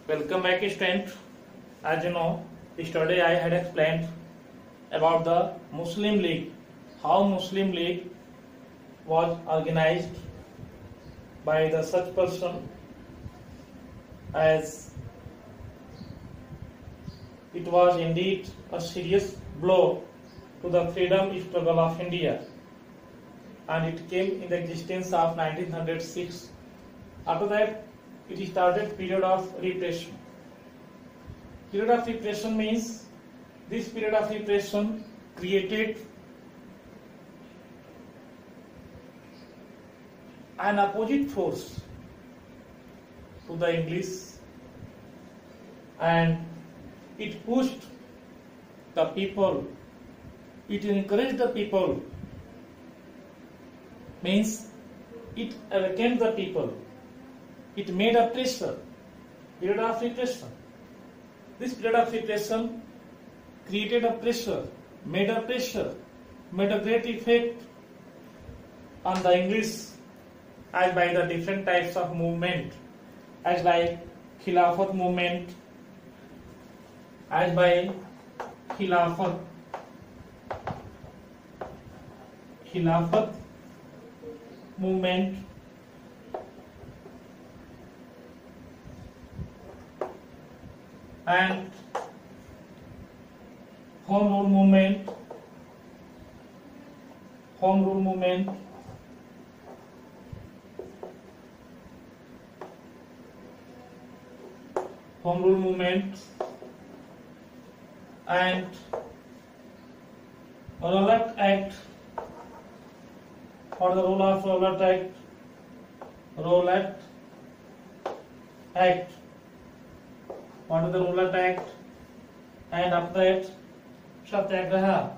Welcome back, student. As you know, yesterday I had explained about the Muslim League, how Muslim League was organized by the such person as it was indeed a serious blow to the freedom struggle of India, and it came in the existence of 1906. After that, it started period of repression. Period of repression means this period of repression created an opposite force to the English, and it pushed the people, it encouraged the people, means it awakened the people, it made a pressure, period of repression. This period of repression created a pressure, made a great effect on the English, as by the different types of movement, as like Khilafat movement, as by Khilafat movement, and Home Rule movement, and Rowlatt Act. For the role of Rowlatt Act. What is the Rowlatt Act? And after that, Satyagraha.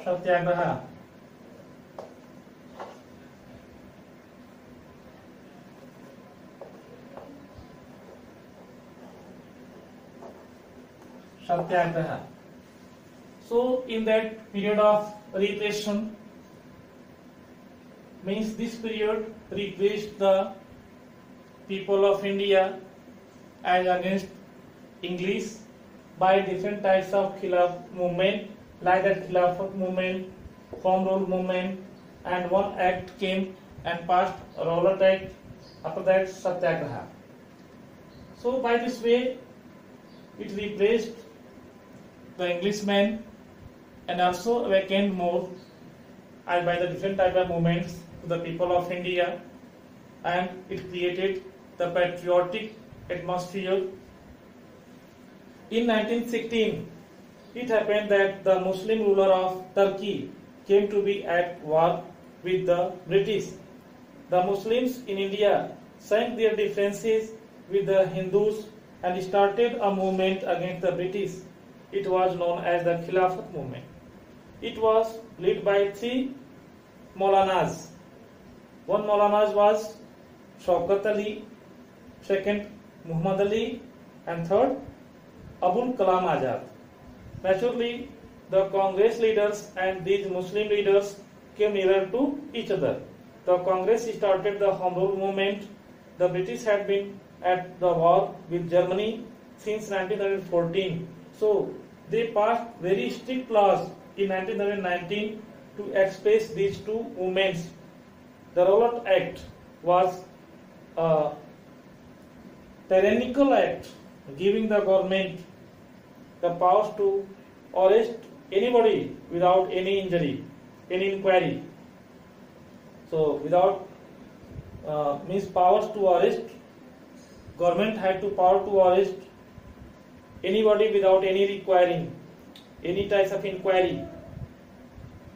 Satyagraha So in that period of repression, means this period repressed the people of India as against English by different types of Khilaf movement, like that Khilafat movement, Home Rule movement, and one act came and passed, Rowlatt Act. After that, Satyagraha. So by this way, it repressed the Englishmen and also awakened more as by the different type of movements to the people of India, and it created the patriotic atmosphere. In 1916, it happened that the Muslim ruler of Turkey came to be at war with the British. The Muslims in India sank their differences with the Hindus and started a movement against the British. It was known as the Khilafat movement. It was led by three Maulanas. One Maulana was Shaukat Ali, second Muhammad Ali, and third Abul Kalam Azad. Naturally, the Congress leaders and these Muslim leaders came nearer to each other. The Congress started the Home Rule movement. The British had been at the war with Germany since 1914. So they passed very strict laws in 1919 to express these two movements. The Rowlatt Act was a tyrannical act giving the government the powers to arrest anybody without any injury, any inquiry. So without means powers to arrest, government had to power to arrest anybody without any requiring any types of inquiry.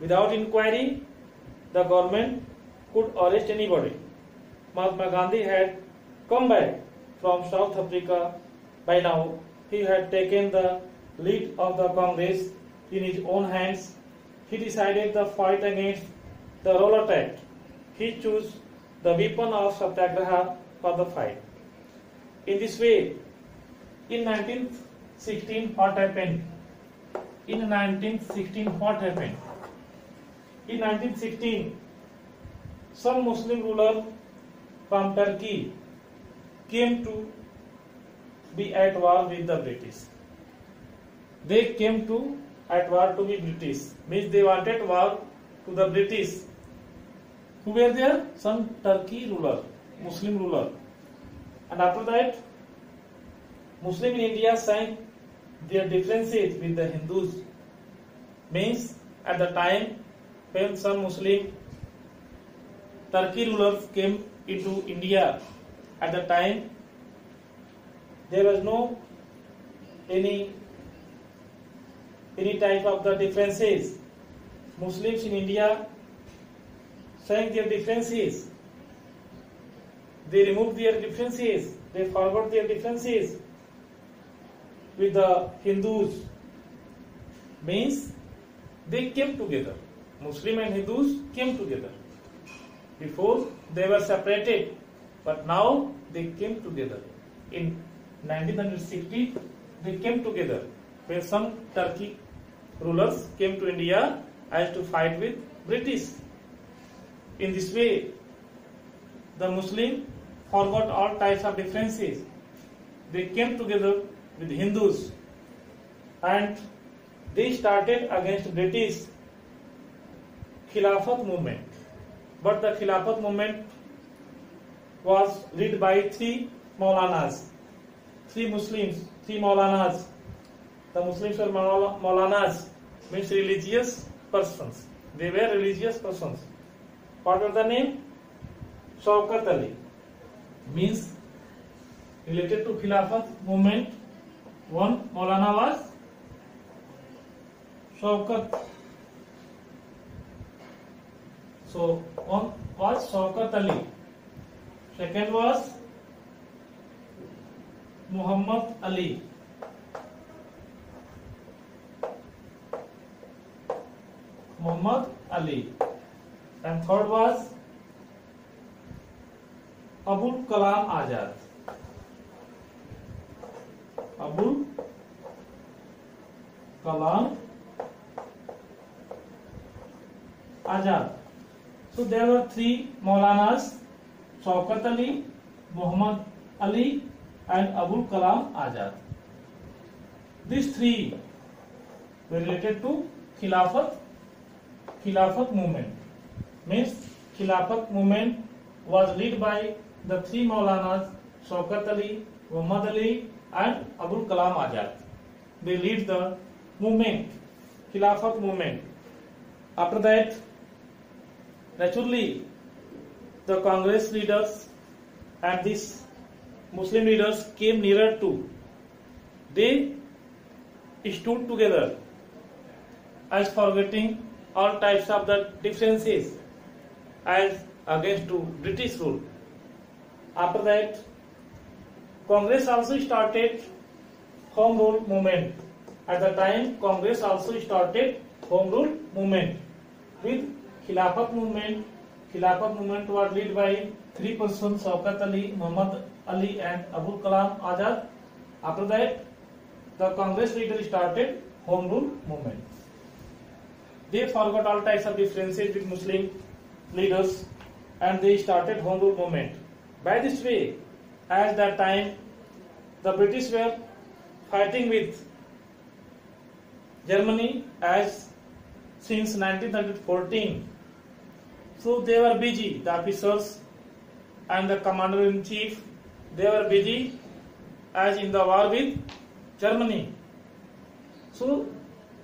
Without inquiry, the government could arrest anybody. Mahatma Gandhi had come back from South Africa. By now, he had taken the lead of the Congress in his own hands. He decided the fight against the Rowlatt Act. He chose the weapon of Satyagraha for the fight. In this way, in 1916, what happened? In 1916, some Muslim ruler from Turkey came to be at war with the British. They came to at war to be British, means they wanted war to the British. Who were there? Some Turkey ruler, Muslim ruler. And after that, Muslim in India signed their differences with the Hindus. Means at the time when some Muslim Turkey rulers came into India, at the time there was no any type of the differences. Muslims in India signed their differences. They removed their differences. They forgot their differences with the Hindus. Means they came together. Muslim and Hindus came together. Before they were separated, but now they came together. In 1960, they came together when some Turkey rulers came to India as to fight with British. In this way, the Muslim forgot all types of differences. They came together with Hindus and they started against British Khilafat movement. But the Khilafat movement was led by three Maulanas, three Muslims, three Maulanas. The Muslims were Maulanas, means religious persons. They were religious persons. What was the name? Shaukat Ali, means related to Khilafat movement. One Maulana was Shaukat. So one was Shaukat Ali. Second was Muhammad Ali. Muhammad Ali. And third was Abul Kalam Azad. Abul Kalam Azad. So there were three Maulanas, Shaukat Ali, Muhammad Ali and Abul Kalam Azad. These three were related to Khilafat movement. Means Khilafat movement was led by the three Maulanas, Shaukat Ali, Muhammad Ali and Abul Kalam Azad. They lead the movement, Khilafat movement. After that, naturally, the Congress leaders and these Muslim leaders came nearer to. They stood together as forgetting all types of the differences as against to British rule. After that, Congress also started Home Rule movement. At the time, Congress also started Home Rule movement with Khilafat movement. Khilafat movement was led by three persons, Shaukat Ali, Muhammad Ali and Abul Kalam Azad. After that, the Congress leader started Home Rule movement. They forgot all types of differences with Muslim leaders and they started Home Rule movement. By this way, at that time, the British were fighting with Germany as since 1914. So they were busy, the officers and the commander-in-chief, they were busy as in the war with Germany. So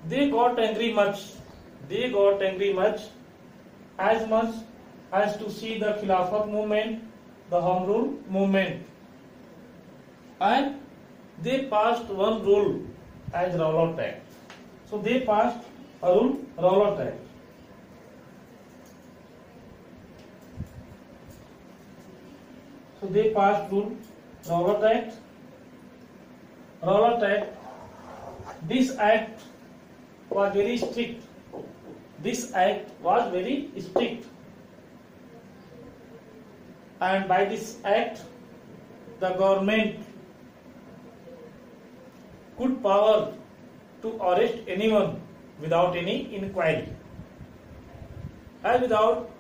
they got angry much. They got angry much as to see the Khilafat movement, the Home Rule movement. And they passed one rule as Rowlatt Act. So they passed a rule, Rowlatt Act. So they passed rule, Rowlatt Act. Rowlatt Act. This act was very strict. This act was very strict. And by this act, the government could power to arrest anyone without any inquiry and without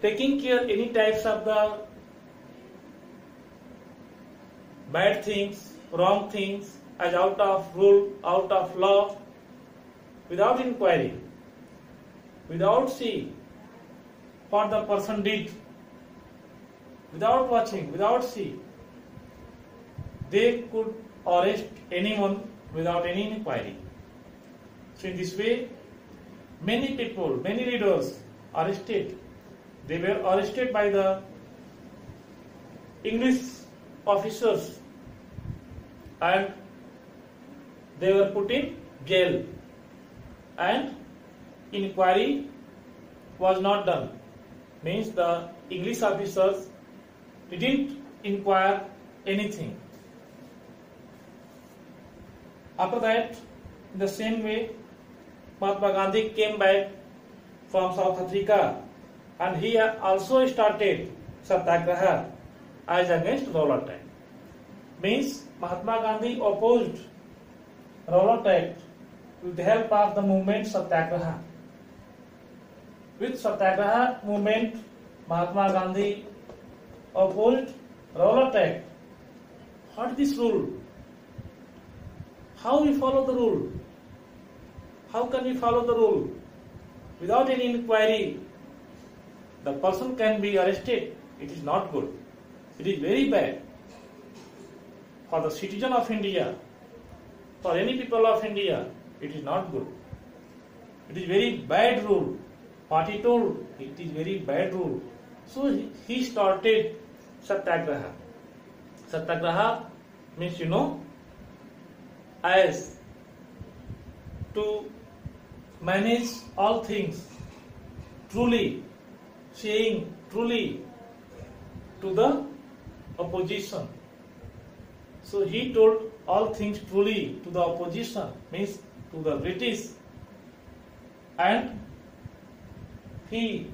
taking care any types of the bad things, wrong things as out of rule, out of law, without inquiry, without seeing what the person did, without watching, without seeing, they could arrest anyone without any inquiry. So in this way, many people, many leaders arrested. They were arrested by the English officers and they were put in jail, and inquiry was not done. Means the English officers didn't inquire anything. After that, in the same way, Mahatma Gandhi came back from South Africa and he also started Satyagraha as against Rowlatt Act. Means Mahatma Gandhi opposed Rowlatt Act with the help of the movement Satyagraha. With Satyagraha movement, Mahatma Gandhi opposed Rowlatt Act. What is this rule? How we follow the rule? How can we follow the rule? Without any inquiry, the person can be arrested. It is not good. It is very bad for the citizen of India, for any people of India. It is not good. It is very bad rule. What he told, it is very bad rule. So he started Satyagraha. Satyagraha means, as to manage all things truly, saying truly to the opposition. So he told all things truly to the opposition, means to the British, and he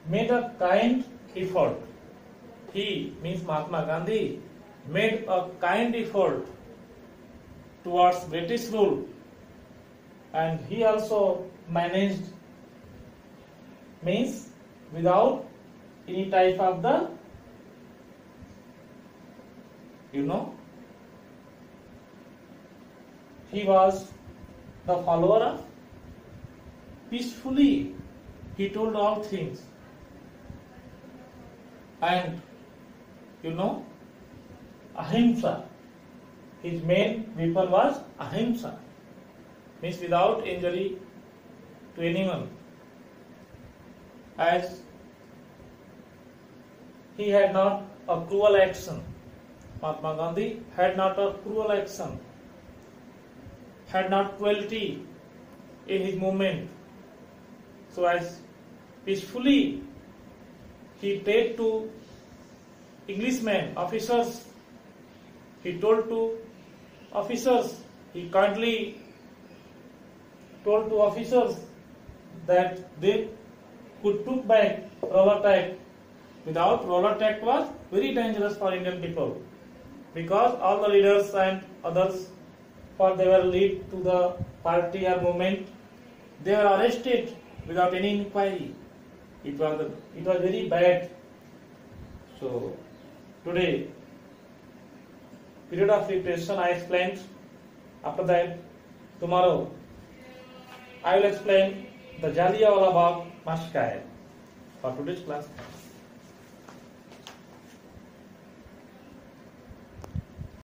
made a kind effort. He means Mahatma Gandhi made a kind effort towards British rule, and he also managed, means without any type of the he was the follower of peacefully. He told all things, and ahimsa. His main weapon was ahimsa, means without injury to anyone. As he had not a cruel action, Mahatma Gandhi had not a cruel action, had not cruelty in his movement. So as peacefully he prayed to Englishmen, officers, he told to officers, he kindly told to officers that they could took back Rowlatt Act. Without Rowlatt Act was very dangerous for Indian people, because all the leaders and others, for they were lead to the party or movement, they were arrested without any inquiry. It was very bad. So today, period of repression I explained. After that, tomorrow I will explain the Jallianwala Bagh massacre for today's class.